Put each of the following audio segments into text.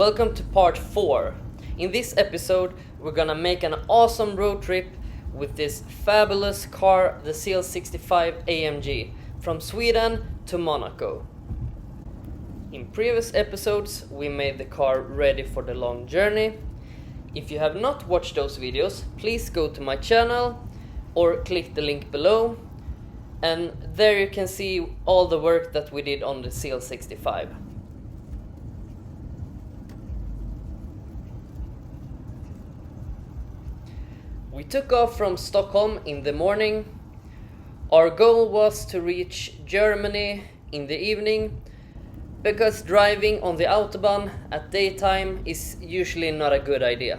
Welcome to part 4. In this episode, we're gonna make an awesome road trip with this fabulous car, the CL65 AMG, from Sweden to Monaco. In previous episodes, we made the car ready for the long journey. If you have not watched those videos, please go to my channel or click the link below, and there you can see all the work that we did on the CL65. We took off from Stockholm in the morning. Our goal was to reach Germany in the evening, because driving on the Autobahn at daytime is usually not a good idea.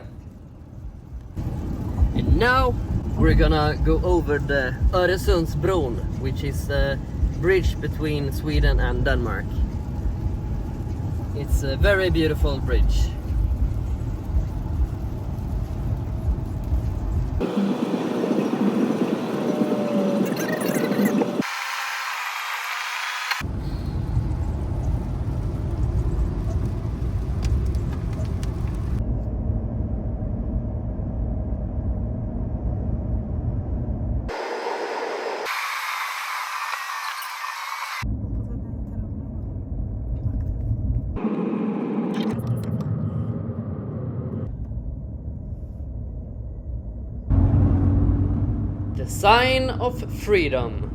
And now we're gonna go over the Öresundsbron, which is the bridge between Sweden and Denmark. It's a very beautiful bridge. The sign of freedom.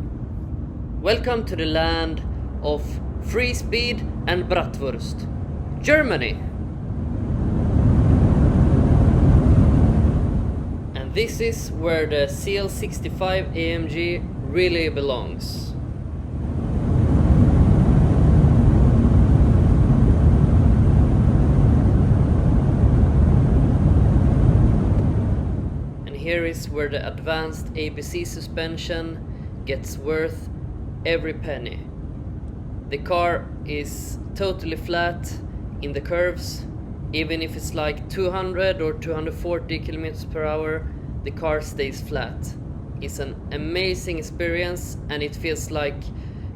Welcome to the land of free speed and bratwurst, Germany. And this is where the CL65 AMG really belongs. Here is where the advanced ABC suspension gets worth every penny. The car is totally flat in the curves. Even if it's like 200 or 240 kilometers per hour, the car stays flat. It's an amazing experience, and it feels like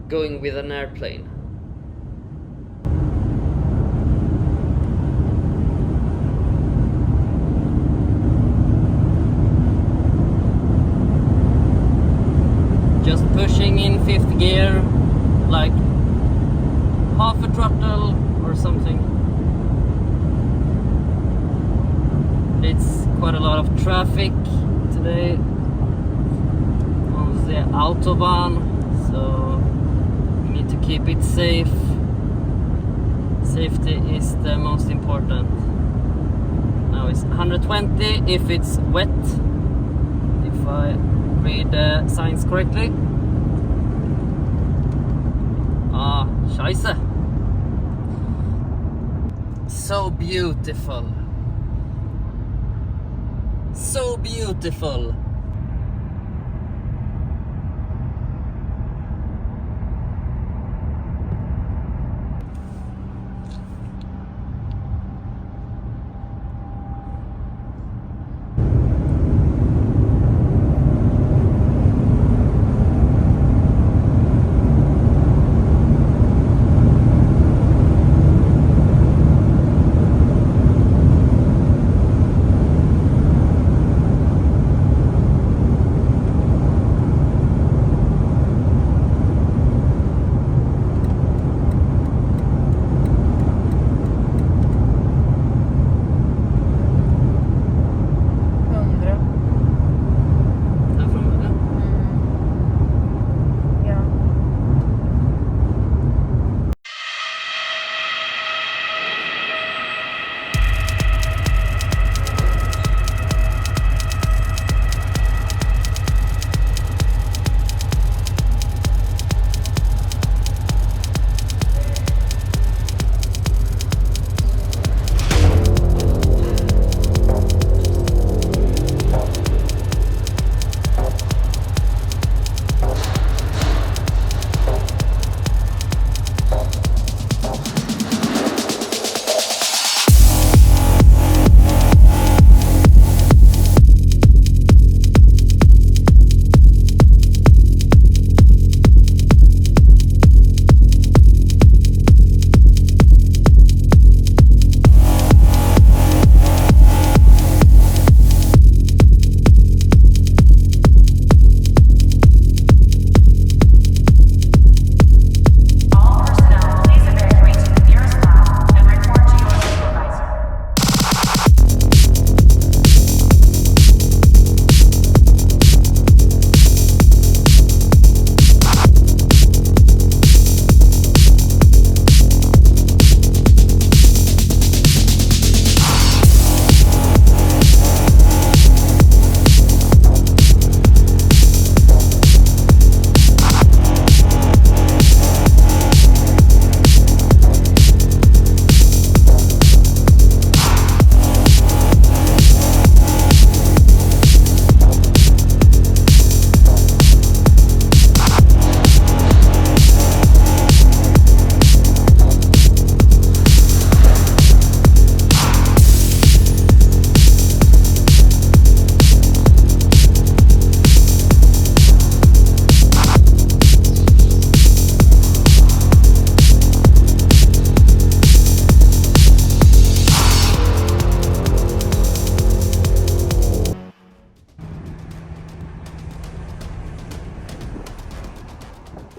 going with an airplane. Just pushing in 5th gear, like half a throttle or something. It's quite a lot of traffic today on the Autobahn, so we need to keep it safe. Safety is the most important. Now it's 120 if it's wet, if I read the signs correctly. Scheisse. So beautiful. So beautiful.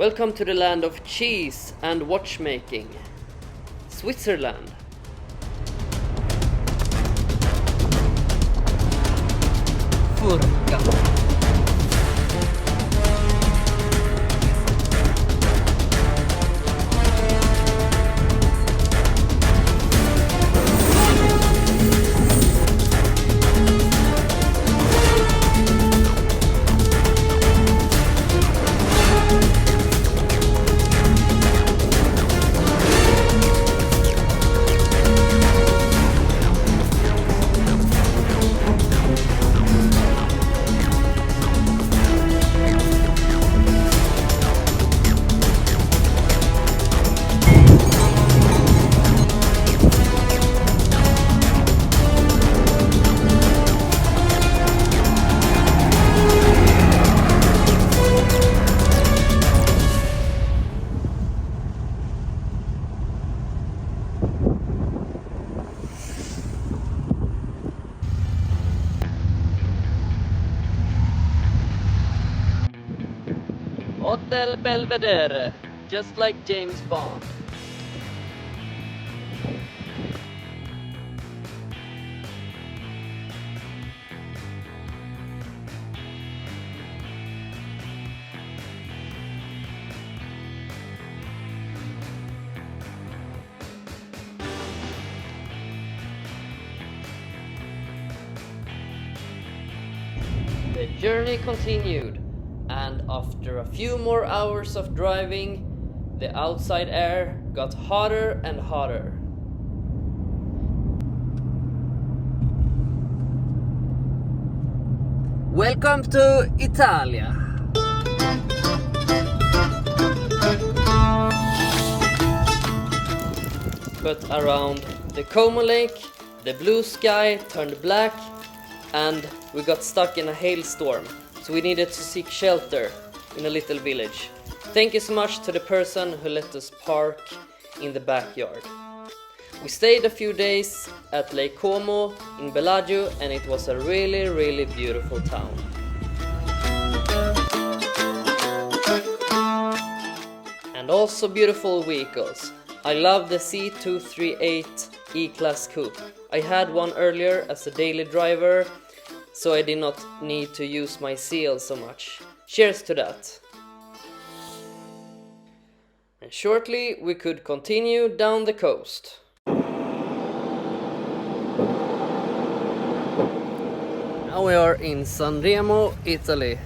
Welcome to the land of cheese and watchmaking, Switzerland. Furkapass. Hotel Belvedere, just like James Bond. The journey continued, and after a few more hours of driving, the outside air got hotter and hotter. Welcome to Italia! But around the Como Lake, the blue sky turned black and we got stuck in a hailstorm, so we needed to seek shelter in a little village. Thank you so much to the person who let us park in the backyard. We stayed a few days at Lake Como in Bellagio, and it was a really beautiful town. And also beautiful vehicles. I love the C238 E-Class Coupe. I had one earlier as a daily driver, so I did not need to use my CL so much. Cheers to that! And shortly we could continue down the coast. Now we are in Sanremo, Italy.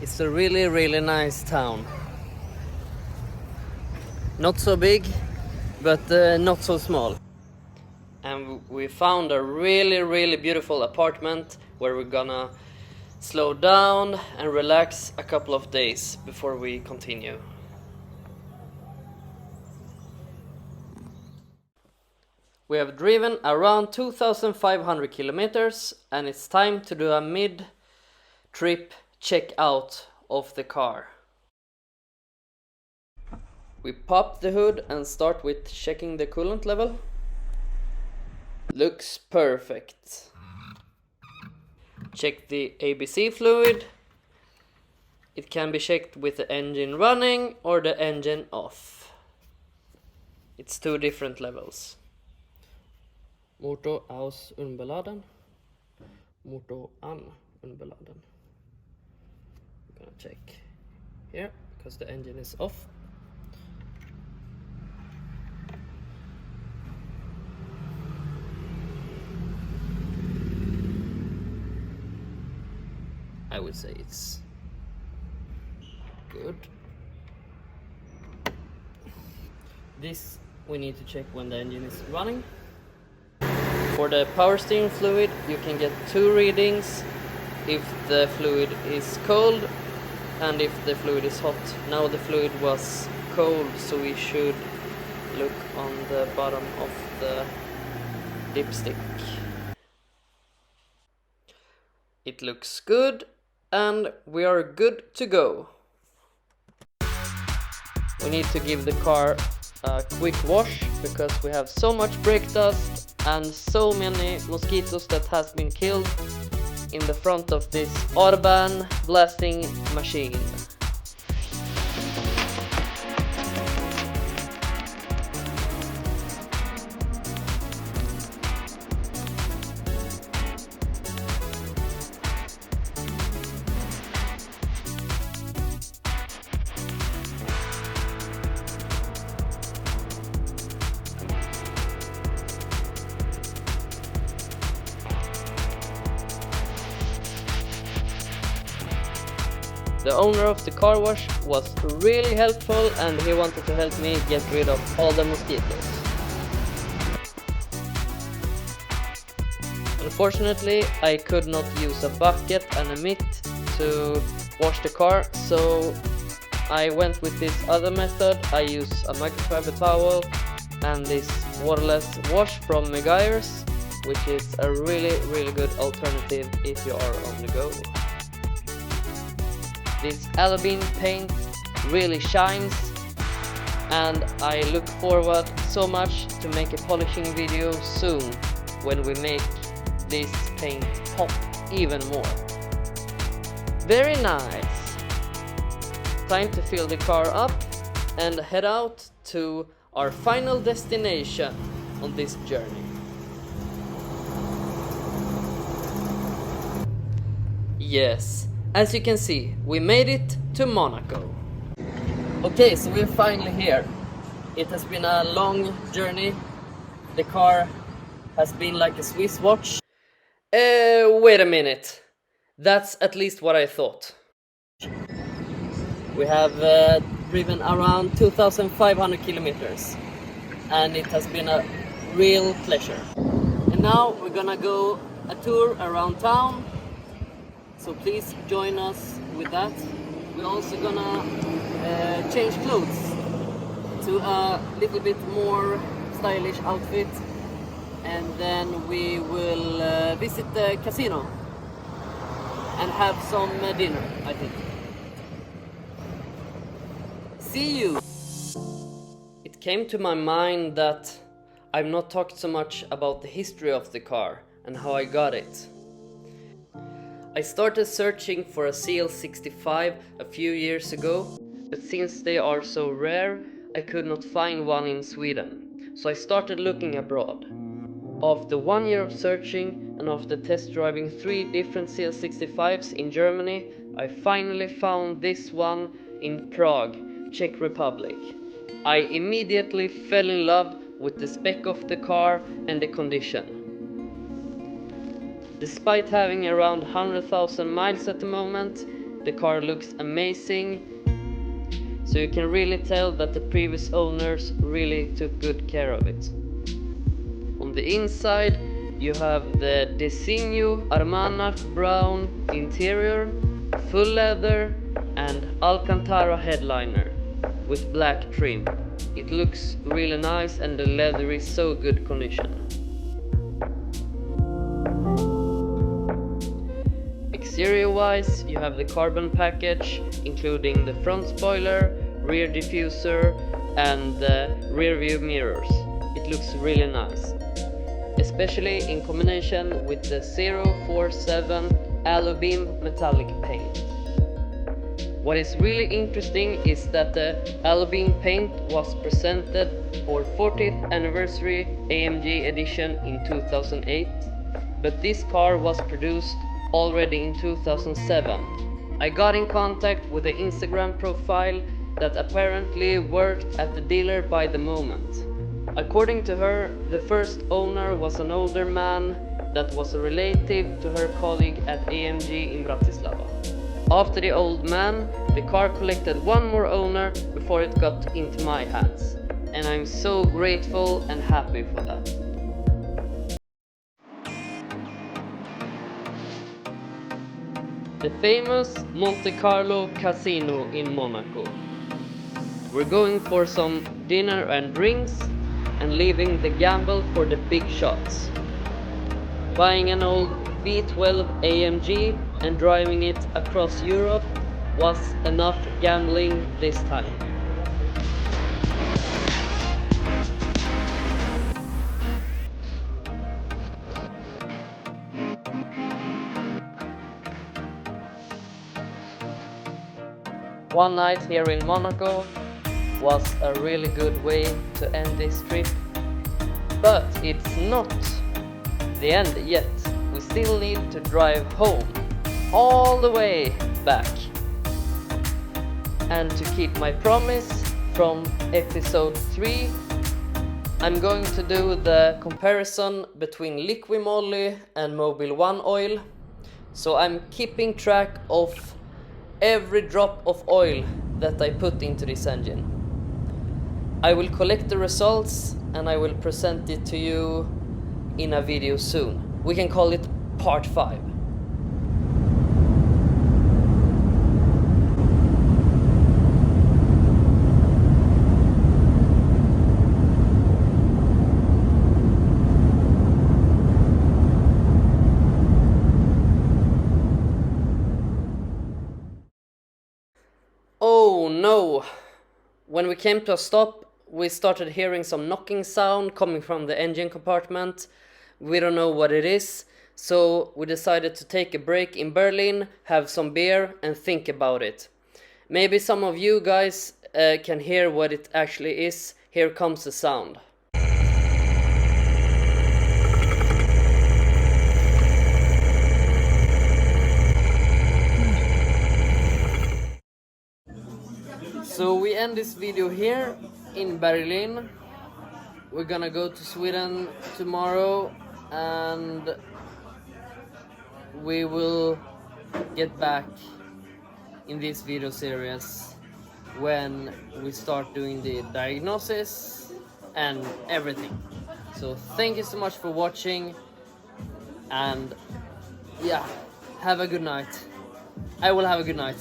It's a really nice town. Not so big, but not so small. And we found a really beautiful apartment where we're gonna slow down and relax a couple of days before we continue. We have driven around 2,500 kilometers, and it's time to do a mid-trip check-out of the car. We pop the hood and start with checking the coolant level. Looks perfect. Check the ABC fluid. It can be checked with the engine running or the engine off. It's two different levels. Motor aus unbeladen. Motor an unbeladen. I'm gonna check here because the engine is off. I would say it's good. This we need to check when the engine is running. For the power steering fluid, you can get two readings if the fluid is cold and if the fluid is hot. Now the fluid was cold, so we should look on the bottom of the dipstick. It looks good, and we are good to go. We need to give the car a quick wash because we have so much brake dust and so many mosquitoes that has been killed in the front of this Autobahn blasting machine. The owner of the car wash was really helpful and he wanted to help me get rid of all the mosquitoes. Unfortunately, I could not use a bucket and a mitt to wash the car, so I went with this other method. I use a microfiber towel and this waterless wash from Megairs, which is a really good alternative if you are on the go. This Autobahn paint really shines, and I look forward so much to make a polishing video soon when we make this paint pop even more. Very nice! Time to fill the car up and head out to our final destination on this journey. Yes, as you can see, we made it to Monaco. Okay, so we're finally here. It has been a long journey. The car has been like a Swiss watch. Wait a minute. That's at least what I thought. We have driven around 2,500 kilometers and it has been a real pleasure. And now we're gonna go a tour around town, so please join us with that. We're also gonna change clothes to a little bit more stylish outfit, and then we will visit the casino and have some dinner, I think. See you! It came to my mind that I've not talked so much about the history of the car and how I got it. I started searching for a CL65 a few years ago, but since they are so rare, I could not find one in Sweden, so I started looking abroad. After 1 year of searching and after test driving 3 different CL65s in Germany, I finally found this one in Prague, Czech Republic. I immediately fell in love with the spec of the car and the condition. Despite having around 100,000 miles at the moment, the car looks amazing, so you can really tell that the previous owners really took good care of it. On the inside you have the Designo Armagnac brown interior, full leather and Alcantara headliner with black trim. It looks really nice and the leather is so good condition. Exterior wise, you have the carbon package including the front spoiler, rear diffuser and the rear view mirrors. It looks really nice, especially in combination with the 047 Autobahn metallic paint. What is really interesting is that the Autobahn paint was presented for 40th anniversary AMG edition in 2008, but this car was produced already in 2007. I got in contact with the Instagram profile that apparently worked at the dealer by the moment. According to her, the first owner was an older man that was a relative to her colleague at AMG in Bratislava. After the old man, the car collected one more owner before it got into my hands, and I'm so grateful and happy for that. The famous Monte Carlo Casino in Monaco. We're going for some dinner and drinks and leaving the gamble for the big shots. Buying an old V12 AMG and driving it across Europe was enough gambling this time. One night here in Monaco was a really good way to end this trip, but it's not the end yet. We still need to drive home, all the way back. And to keep my promise from episode 3, I'm going to do the comparison between Liqui Moly and Mobil 1 oil. So I'm keeping track of every drop of oil that I put into this engine. I will collect the results and I will present it to you in a video soon. We can call it part 5. Oh no! When we came to a stop, we started hearing some knocking sound coming from the engine compartment. We don't know what it is, so we decided to take a break in Berlin, have some beer and think about it. Maybe some of you guys can hear what it actually is. Here comes the sound. So we end this video here in Berlin. We're gonna go to Sweden tomorrow and we will get back in this video series when we start doing the diagnosis and everything. So thank you so much for watching and yeah, have a good night. I will have a good night.